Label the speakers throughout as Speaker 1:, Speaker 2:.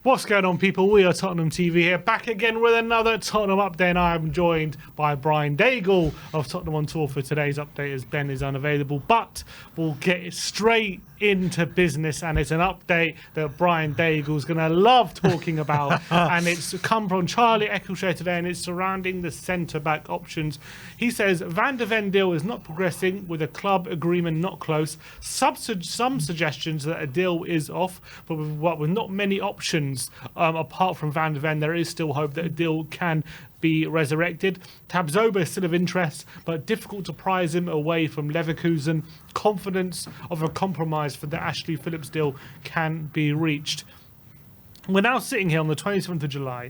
Speaker 1: What's going on, people? We are Tottenham TV here, back again with another Tottenham update, and I am joined by Brian Daigle of Tottenham on Tour for today's update, as Ben is unavailable. But we'll get straight into business, and it's an update that Brian Daigle is going to love talking about, and it's come from Charlie Eccleshare today, and it's surrounding the centre-back options. He says Van de Ven deal is not progressing, with a club agreement not close. Some suggestions that a deal is off, but with not many options apart from Van de Ven, there is still hope that a deal can be resurrected. Tapsoba is still of interest, but difficult to prize him away from Leverkusen. Confidence of a compromise for the Ashley Phillips deal can be reached. We're now sitting here on the 27th of July.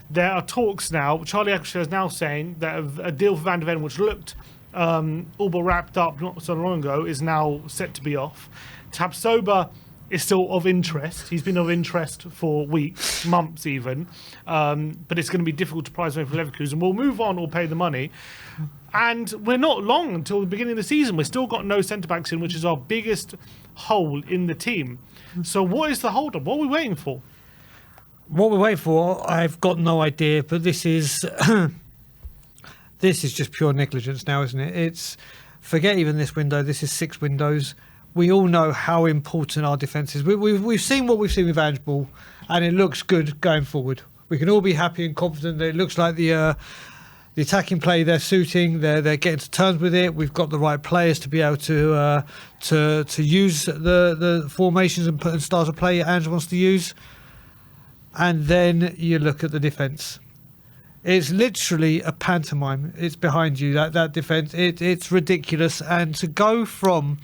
Speaker 1: There are talks now. Charlie Eccleshare is now saying that a deal for Van de Ven, which looked all but wrapped up not so long ago, is now set to be off. Tapsoba is still of interest. He's been of interest for weeks, months even, but it's going to be difficult to prize away from Leverkusen. We'll move on, we'll pay the money. And we're not long until the beginning of the season. We've still got no centre-backs in, which is our biggest hole in the team. So what is the hold-up? What are we waiting for?
Speaker 2: What we're waiting for, I've got no idea, but this is this is just pure negligence now, isn't it? It's, forget even this window, this is 6 windows. We all know how important our defence is. We've seen what we've seen with Ange Ball, and it looks good going forward. We can all be happy and confident that it looks like the attacking play they're suiting. They're getting to terms with it. We've got the right players to be able to use the formations and styles of play Ange wants to use. And then you look at the defence. It's literally a pantomime. It's behind you, that defence. It's ridiculous. And to go from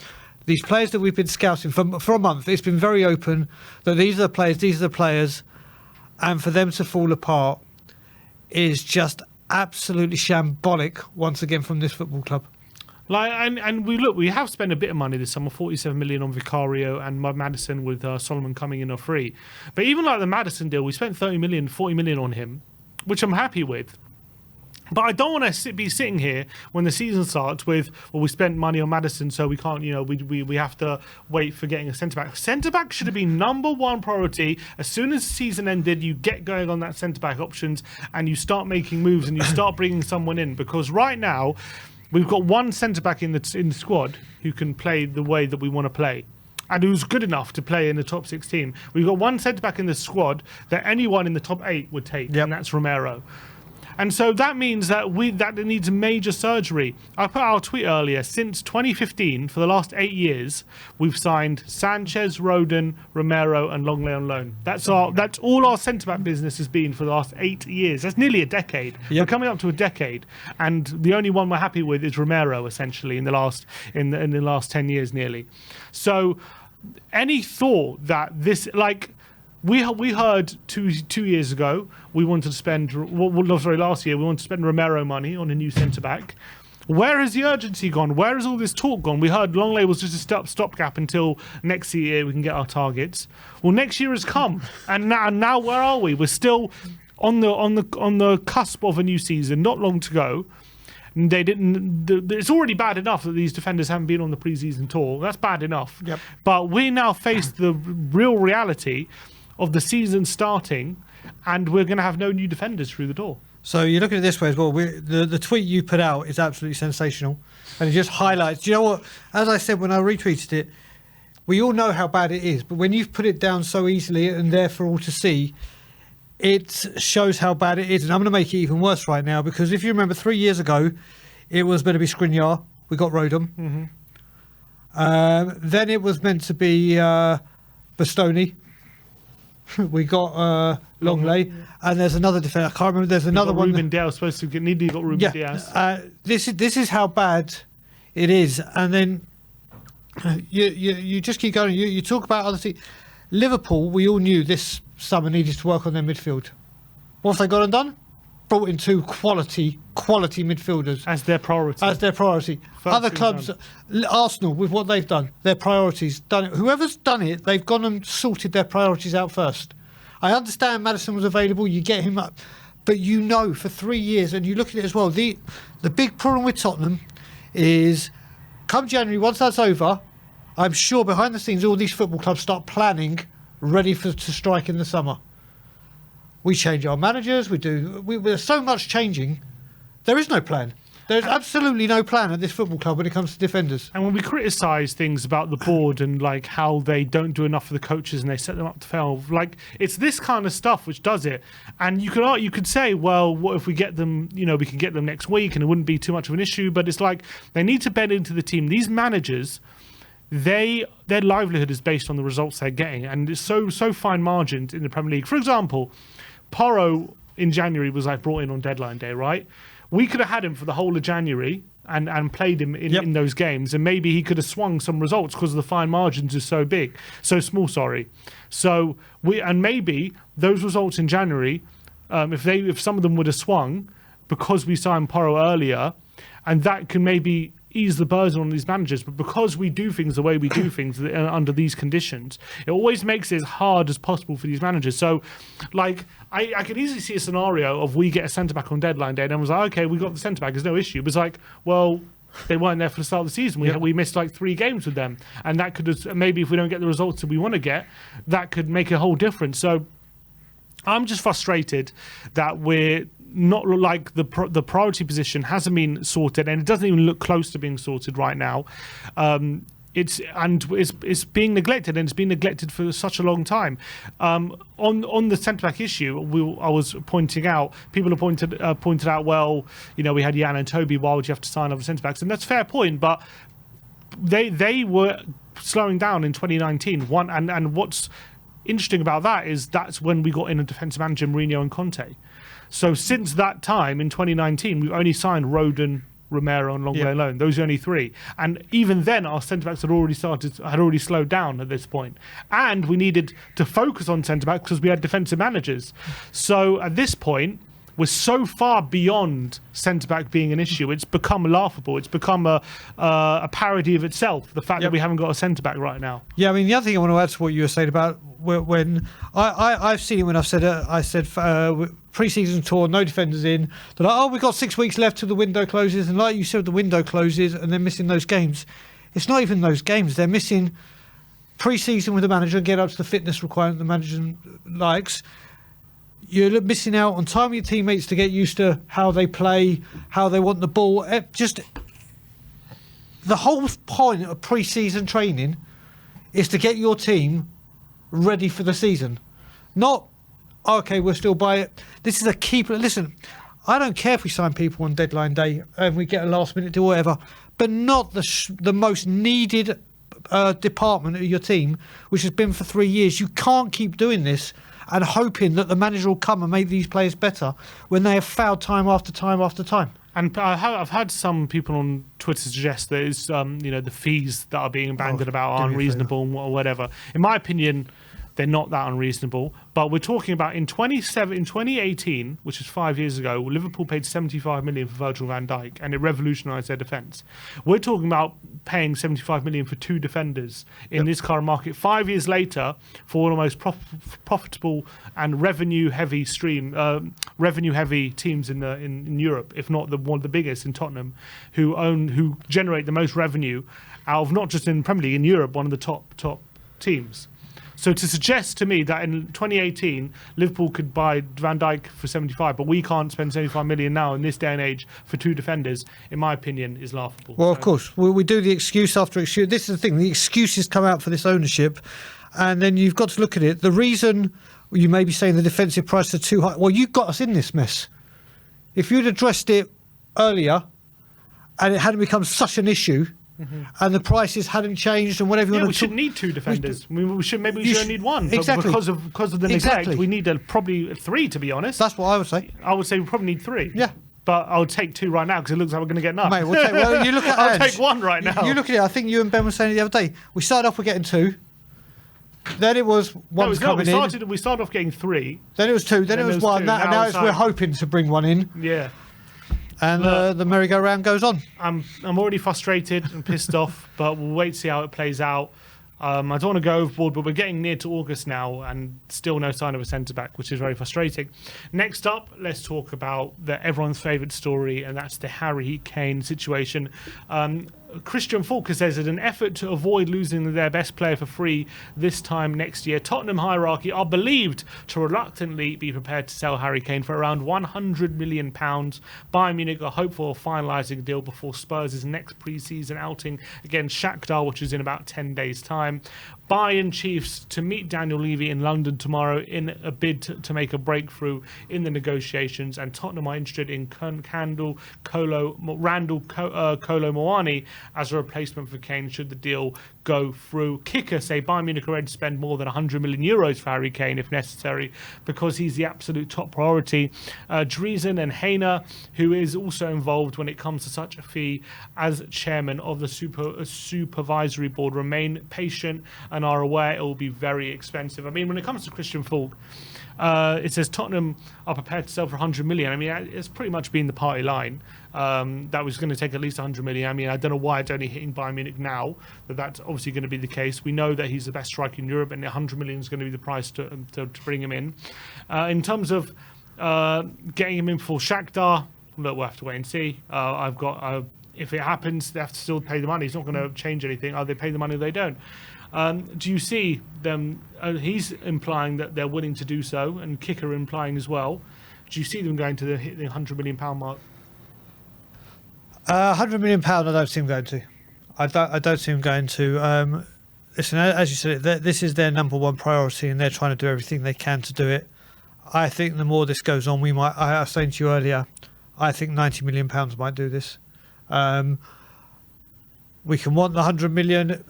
Speaker 2: these players that we've been scouting for a month, it's been very open that these are the players, and for them to fall apart is just absolutely shambolic once again from this football club.
Speaker 1: We have spent a bit of money this summer, 47 million on Vicario and Maddison, with Solomon coming in for free. But even like the Maddison deal, we spent 30 million, 40 million on him, which I'm happy with. But I don't want to be sitting here when the season starts with, well, we spent money on Maddison, so we can't, we have to wait for getting a centre-back. Centre-back should have been number one priority. As soon as the season ended, you get going on that centre-back options and you start making moves and you start bringing someone in. Because right now, we've got one centre-back in the squad who can play the way that we want to play, and who's good enough to play in the top 16. We've got one centre-back in the squad that anyone in the top 8 would take, and that's Romero. And so that means that it needs major surgery. I put out a tweet earlier. Since 2015, for the last 8 years, we've signed Sanchez, Rodon, Romero, and Longley on loan. That's all our centre-back business has been for the last 8 years. That's nearly a decade. We're coming up to a decade, and the only one we're happy with is Romero, essentially, in the last 10 years, nearly. So, any thought that this, like, we heard two years ago we wanted to spend, last year we wanted to spend Romero money on a new centre-back. Where has the urgency gone? Where has all this talk gone? We heard Longley was just a stopgap until next year we can get our targets. Well, next year has come, and now where are we? We're still on the cusp of a new season, not long to go. It's already bad enough that these defenders haven't been on the pre-season tour. That's bad enough. Yep. But we now face the real reality of the season starting, and we're going to have no new defenders through the door.
Speaker 2: So you look at it this way as well. The tweet you put out is absolutely sensational, and it just highlights. Do you know what? As I said when I retweeted it, we all know how bad it is, but when you've put it down so easily and there for all to see, it shows how bad it is. And I'm going to make it even worse right now, because if you remember 3 years ago, it was meant to be Skriniar. We got Rodham. Then it was meant to be Bastoni. We got Longley, and there's another defender. I can't remember. There's another one.
Speaker 1: Ruben Diaz supposed to get needed. You got Ruben Diaz.
Speaker 2: This is how bad it is, and then you just keep going. You talk about other teams. Liverpool, we all knew this summer needed to work on their midfield. What have they got and done? Brought in 2 quality midfielders
Speaker 1: as their priority.
Speaker 2: Other clubs, Arsenal, with what they've done, their priorities done it. Whoever's done it, they've gone and sorted their priorities out first. I understand Maddison was available, you get him up, but for 3 years, and you look at it as well. The big problem with Tottenham is, come January, once that's over, I'm sure behind the scenes all these football clubs start planning, ready to strike in the summer. We change our managers. There's so much changing. There is no plan. There's absolutely no plan at this football club when it comes to defenders.
Speaker 1: And when we criticise things about the board and like how they don't do enough for the coaches and they set them up to fail, like it's this kind of stuff which does it. And you could say, well, what if we get them? You know, we can get them next week and it wouldn't be too much of an issue. But it's like they need to bed into the team. These managers, their livelihood is based on the results they're getting, and it's so fine margined in the Premier League. For example, Porro in January was like brought in on deadline day, right? We could have had him for the whole of January and played him in those games, and maybe he could have swung some results because the fine margins are so small. So maybe those results in January, if some of them would have swung because we signed Porro earlier, and that can maybe ease the burden on these managers. But because we do things the way we do things under these conditions, it always makes it as hard as possible for these managers. So, like, I could easily see a scenario of we get a centre-back on deadline day and everyone's like, okay, we got the centre-back, there's no issue. But it's like, well, they weren't there for the start of the season. We missed like 3 games with them. And that could, maybe if we don't get the results that we want to get, that could make a whole difference. So I'm just frustrated that we're not like the priority position hasn't been sorted, and it doesn't even look close to being sorted right now. It's being neglected, and it's been neglected for such a long time. On the centre back issue, I was pointing out, people have pointed out, well, you know, we had Jan and Toby. Why would you have to sign other centre backs? And that's a fair point, but they were slowing down in 2019. And what's interesting about that is that's when we got in a defensive manager, Mourinho and Conte. So since that time in 2019, we've only signed Rodon, Romero, and Longley alone. Those are only 3, and even then, our centre backs had already slowed down at this point, and we needed to focus on centre backs because we had defensive managers. So at this point, we're so far beyond centre back being an issue. It's become laughable. It's become a parody of itself. The fact that we haven't got a centre back right now.
Speaker 2: Yeah, I mean, the other thing I want to add to what you were saying about when I've seen it when I said pre-season tour, no defenders in. They're like, oh, we've got 6 weeks left till the window closes, and like you said, the window closes, and they're missing those games. It's not even those games. They're missing pre-season with the manager and get up to the fitness requirement the manager likes. You're missing out on time with your teammates to get used to how they play, how they want the ball. Just the whole point of pre-season training is to get your team ready for the season. Not, okay, we'll still buy it. This is a key. Listen, I don't care if we sign people on deadline day and we get a last minute deal, whatever, but not the most needed department of your team, which has been for 3 years. You can't keep doing this and hoping that the manager will come and make these players better when they have failed time after time after time.
Speaker 1: And I've had some people on Twitter suggest that it's, the fees that are being bandied about are unreasonable or whatever. In my opinion, they're not that unreasonable. But we're talking about in 2018, which is 5 years ago, Liverpool paid 75 million for Virgil van Dijk, and it revolutionised their defence. We're talking about paying 75 million for 2 defenders in this current market 5 years later for one of the most profitable and revenue-heavy teams in Europe, if not one of the biggest in Tottenham, who generate the most revenue out of not just in Premier League, in Europe, one of the top teams. So to suggest to me that in 2018 Liverpool could buy Van Dijk for 75, but we can't spend 75 million now in this day and age for 2 defenders, in my opinion, is laughable.
Speaker 2: Well, of course, we do the excuse after excuse. This is the thing: the excuses come out for this ownership, and then you've got to look at it. The reason you may be saying the defensive prices are too high. Well, you got us in this mess. If you'd addressed it earlier, and it hadn't become such an issue. Mm-hmm. And the prices hadn't changed, and whatever you want to.
Speaker 1: We shouldn't need 2 defenders. We should only need 1.
Speaker 2: Exactly.
Speaker 1: But because of the neglect, we need probably 3. To be honest,
Speaker 2: that's what I would say.
Speaker 1: I would say we probably need 3.
Speaker 2: Yeah.
Speaker 1: But I'll take 2 right now because it looks like we're going to get none.
Speaker 2: Mate, you look at
Speaker 1: I'll take 1 right now.
Speaker 2: You look at it. I think you and Ben were saying it the other day. We started off with getting 2. Then it was one coming in.
Speaker 1: We started off getting 3.
Speaker 2: Then it was 2. Then it was 1. Now we're hoping to bring 1 in.
Speaker 1: Yeah.
Speaker 2: And the merry-go-round goes on.
Speaker 1: I'm already frustrated and pissed off, but we'll wait to see how it plays out. I don't want to go overboard, but we're getting near to August now and still no sign of a centre-back, which is very frustrating. Next up, let's talk about everyone's favourite story, and that's the Harry Kane situation. Christian Falker says, in an effort to avoid losing their best player for free this time next year, Tottenham hierarchy are believed to reluctantly be prepared to sell Harry Kane for around £100 million. Bayern Munich are hopeful of finalising a deal before Spurs' next pre-season outing against Shakhtar, which is in about 10 days' time. Bayern Chiefs to meet Daniel Levy in London tomorrow in a bid to make a breakthrough in the negotiations, and Tottenham are interested in Randall Kolo Moani as a replacement for Kane should the deal go through. Kicker say Bayern Munich are ready to spend more than €100 million for Harry Kane if necessary, because he's the absolute top priority. Driesen and Heiner, who is also involved when it comes to such a fee as chairman of the supervisory board, remain patient and are aware it will be very expensive. I mean, when it comes to Christian Falk, it says Tottenham are prepared to sell for 100 million. I mean, it's pretty much been the party line. That was going to take at least 100 million. I mean, I don't know why it's only hitting Bayern Munich now, that's obviously going to be the case. We know that he's the best striker in Europe, and 100 million is going to be the price to bring him in. In terms of getting him in for Shakhtar, look, we'll have to wait and see. If it happens, they have to still pay the money. It's not going to change anything. Either they pay the money or they don't. Do you see them? He's implying that they're willing to do so, and Kicker implying as well. Do you see them going to hit the £100 million mark?
Speaker 2: £100 million, I don't see them going to. I don't see them going to. Listen, as you said, this is their number one priority, and they're trying to do everything they can to do it. I think the more this goes on, I was saying to you earlier, I think £90 million might do this. We can want the 100 million.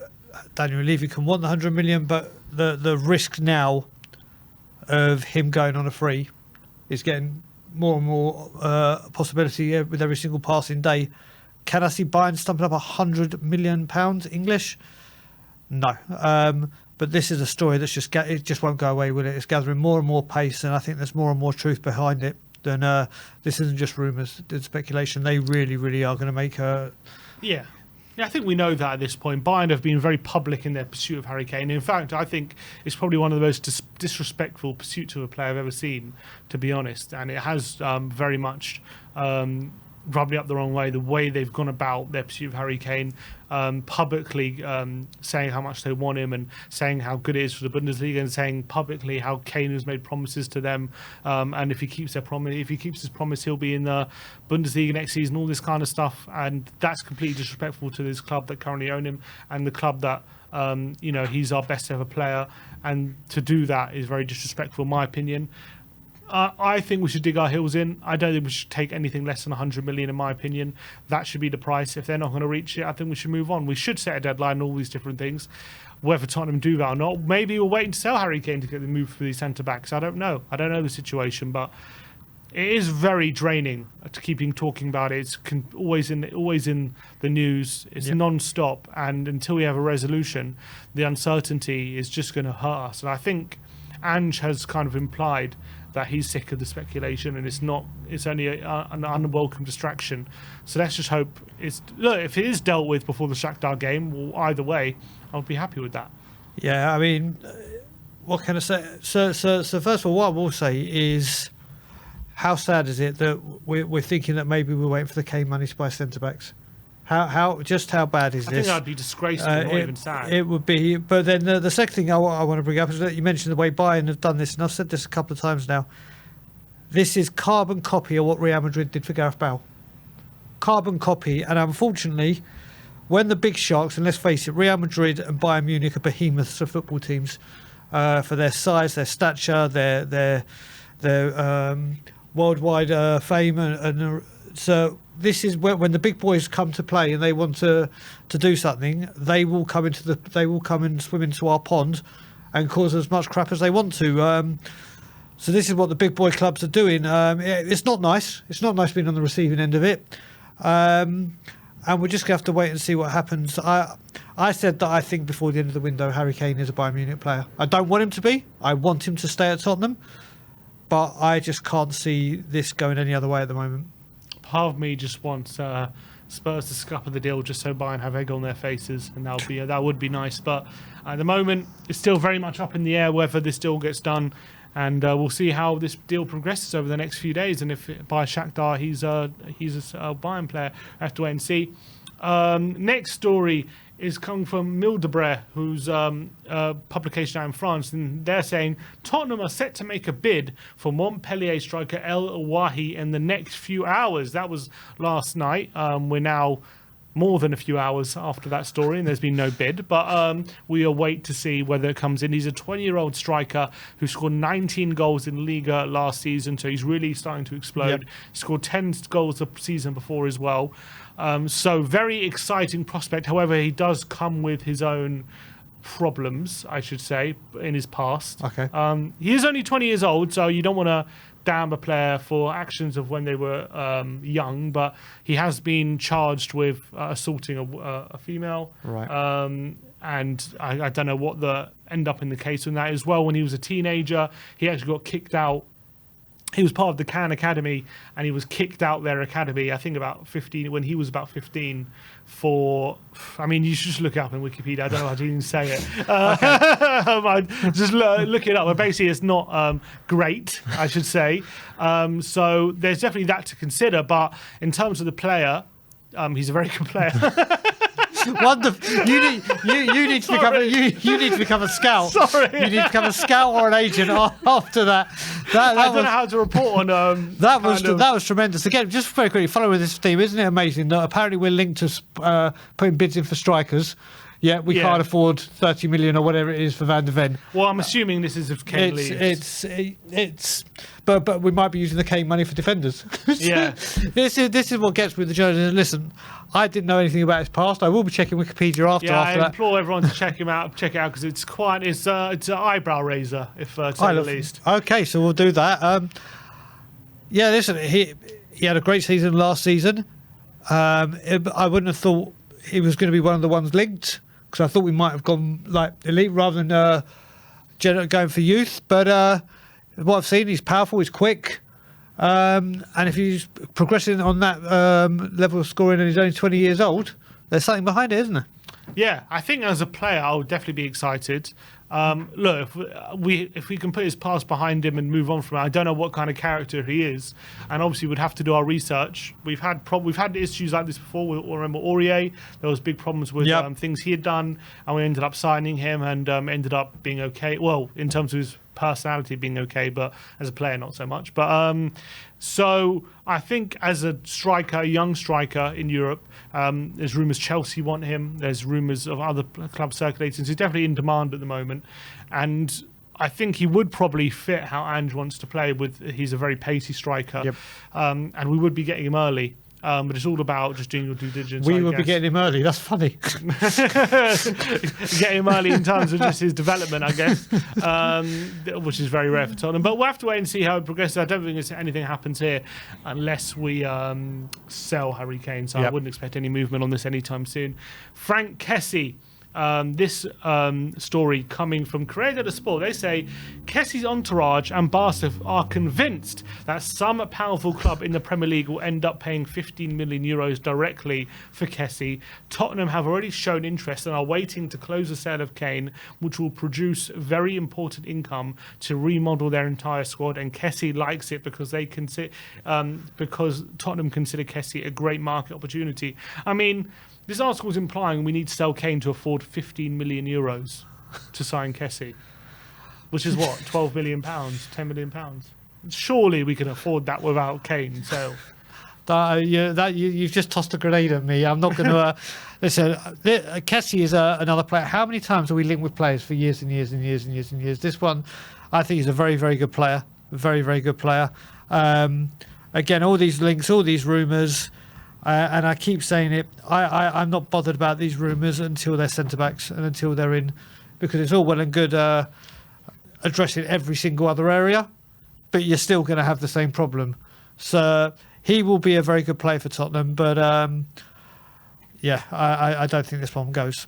Speaker 2: Daniel Levy can want the 100 million, but the risk now of him going on a free is getting more and more possibility with every single passing day. Can I see Bayern stumping up £100 million English? No. But this is a story that's it just won't go away, will it? It's gathering more and more pace, and I think there's more and more truth behind it. Than this isn't just rumours and speculation. They really, really are going to make a...
Speaker 1: Yeah, I think we know that at this point. Bayern have been very public in their pursuit of Harry Kane. In fact, I think it's probably one of the most disrespectful pursuits of a player I've ever seen, to be honest. And it has very much rubbed me up the wrong way, the way they've gone about their pursuit of Harry Kane, publicly saying how much they want him and saying how good it is for the Bundesliga, and saying publicly how Kane has made promises to them, and if he keeps his promise, he'll be in the Bundesliga next season, all this kind of stuff. And that's completely disrespectful to this club that currently own him, and the club that he's our best ever player, and to do that is very disrespectful in my opinion. I think we should dig our heels in. I don't think we should take anything less than 100 million, in my opinion. That should be the price. If they're not going to reach it, I think we should move on. We should set a deadline and all these different things. Whether Tottenham do that or not, maybe we're waiting to sell Harry Kane to get the move for these centre-backs. I don't know. I don't know the situation, but it is very draining to keeping talking about it. It's always in the news. It's non-stop, and until we have a resolution, the uncertainty is just going to hurt us. And I think Ange has kind of implied that he's sick of the speculation, and it's only an unwelcome distraction. So let's just hope if it is dealt with before the Shakhtar game, well, either way, I'll be happy with that.
Speaker 2: Yeah, I mean, what can I say? So first of all, what I will say is, how sad is it that we're thinking that maybe we're waiting for the Kane money to buy centre backs? How bad is this?
Speaker 1: I think that'd be disgraceful, not even sad.
Speaker 2: It would be. But then the second thing I want to bring up is that you mentioned the way Bayern have done this, and I've said this a couple of times now. This is carbon copy of what Real Madrid did for Gareth Bale. Carbon copy, and unfortunately, when the big sharks, and let's face it, Real Madrid and Bayern Munich are behemoths of football teams for their size, their stature, their worldwide fame, and so. This is when the big boys come to play and they want to do something. They will come and swim into our pond and cause as much crap as they want to. So this is what the big boy clubs are doing. It's not nice. It's not nice being on the receiving end of it. And we're just gonna have to wait and see what happens. I said that I think before the end of the window, Harry Kane is a Bayern Munich player. I don't want him to be. I want him to stay at Tottenham, but I just can't see this going any other way at the moment.
Speaker 1: Part of me just wants Spurs to scupper the deal just so Bayern have egg on their faces, and that would be nice. But at the moment, it's still very much up in the air whether this deal gets done, and we'll see how this deal progresses over the next few days. And if by Shakhtar he's a Bayern player, I have to wait and see. Next story is coming from Mildebré, who's a publication out in France, and they're saying Tottenham are set to make a bid for Montpellier striker El Wahi in the next few hours. That was last night. We're now more than a few hours after that story, and there's been no bid, but we await to see whether it comes in. He's a 20-year-old striker who scored 19 goals in Liga last season, so he's really starting to explode. He scored 10 goals the season before as well. So very exciting prospect. However, he does come with his own problems, I should say, in his past.
Speaker 2: Okay.
Speaker 1: He is only 20 years old, so you don't want to damn a player for actions of when they were young, but he has been charged with assaulting a female.
Speaker 2: Right.
Speaker 1: And I don't know what the end up in the case on that as well. When he was a teenager, he actually got kicked out. He was part of the Kane Academy, and he was kicked out their academy, I think about 15, when he was about 15, for, I mean, you should just look it up in Wikipedia. I don't know how to even say it. Just look it up. But basically, it's not great, I should say. So there's definitely that to consider. But in terms of the player, he's a very good player.
Speaker 2: Wonderful. You need to become you need to become a scout.
Speaker 1: Sorry.
Speaker 2: You need to become a scout or an agent after that.
Speaker 1: I don't know how to report on
Speaker 2: that was tremendous. Again, just very quickly, following this theme, isn't it amazing that apparently we're linked to putting bids in for strikers? Yeah, we can't afford 30 million or whatever it is for Van de Ven.
Speaker 1: Well, I'm assuming this is if Kane leaves.
Speaker 2: But we might be using the Kane money for defenders.
Speaker 1: Yeah.
Speaker 2: This is what gets with the journalists. Listen, I didn't know anything about his past. I will be checking Wikipedia after
Speaker 1: I
Speaker 2: that.
Speaker 1: implore everyone to check it out because it's an eyebrow raiser, if to say the least.
Speaker 2: Okay, so we'll do that. Yeah, listen, he had a great season last season. I wouldn't have thought he was going to be one of the ones linked, because I thought we might have gone like elite rather than going for youth. But what I've seen, he's powerful, he's quick. And if he's progressing on that level of scoring and he's only 20 years old, there's something behind it, isn't there?
Speaker 1: Yeah, I think as a player, I would definitely be excited. Look, if we can put his past behind him and move on from it, I don't know what kind of character he is, and obviously we'd have to do our research. We've had issues like this before. We remember Aurier. There was big problems with things he had done, and we ended up signing him, and ended up being okay. Well, in terms of his personality being okay, but as a player not so much. But so I think as a striker, a young striker in Europe, there's rumours Chelsea want him. There's rumours of other clubs circulating. So he's definitely in demand at the moment, and I think he would probably fit how Ange wants to play. He's a very pacey striker, and we would be getting him early. But it's all about just doing your due diligence.
Speaker 2: We would be getting him early. That's funny.
Speaker 1: Getting him early in terms of just his development, I guess, which is very rare for Tottenham. But we'll have to wait and see how it progresses. I don't think anything happens here unless we sell Harry Kane. So I wouldn't expect any movement on this anytime soon. Frank Kessie. This story coming from Corriere dello Sport. They say Kessie's entourage and Barca are convinced that some powerful club in the Premier League will end up paying 15 million euros directly for Kessie. Tottenham have already shown interest and are waiting to close the sale of Kane, which will produce very important income to remodel their entire squad. And Kessie likes it because because Tottenham consider Kessie a great market opportunity. I mean, this article is implying we need to sell Kane to afford 15 million euros to sign Kessie, which is what, 12 million pounds, 10 million pounds. Surely we can afford that without Kane. So
Speaker 2: you've just tossed a grenade at me. I'm not going to listen. Kessie is another player. How many times have we linked with players for years and years and years and years and years? This one, I think, is a very, very good player. Very, very good player. Again, all these links, all these rumours. And I keep saying it, I'm not bothered about these rumours until they're centre-backs and until they're in, because it's all well and good addressing every single other area, but you're still going to have the same problem. So he will be a very good player for Tottenham, but I don't think this one goes.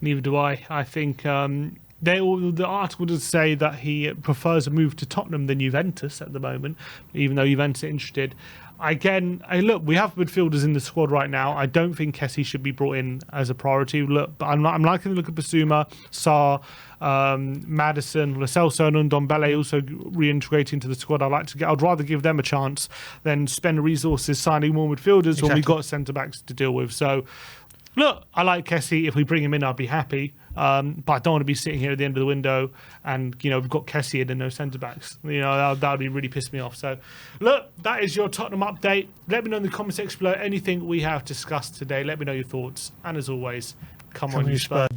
Speaker 1: Neither do I. I think the article does say that he prefers a move to Tottenham than Juventus at the moment, even though Juventus are interested. Again, look, we have midfielders in the squad right now. I don't think Kessie should be brought in as a priority. Look, but I'm liking to look at Basuma, Sarr, Maddison, Lo Celso, and Ndombele also reintegrating into the squad. I'd rather give them a chance than spend resources signing more midfielders when we've got centre backs to deal with. So look, I like Kessie. If we bring him in, I'll be happy. But I don't want to be sitting here at the end of the window and, we've got Kessie in and no centre-backs. That would be really pissed me off. So, look, that is your Tottenham update. Let me know in the comments section below anything we have discussed today. Let me know your thoughts. And as always, come on, you Spurs.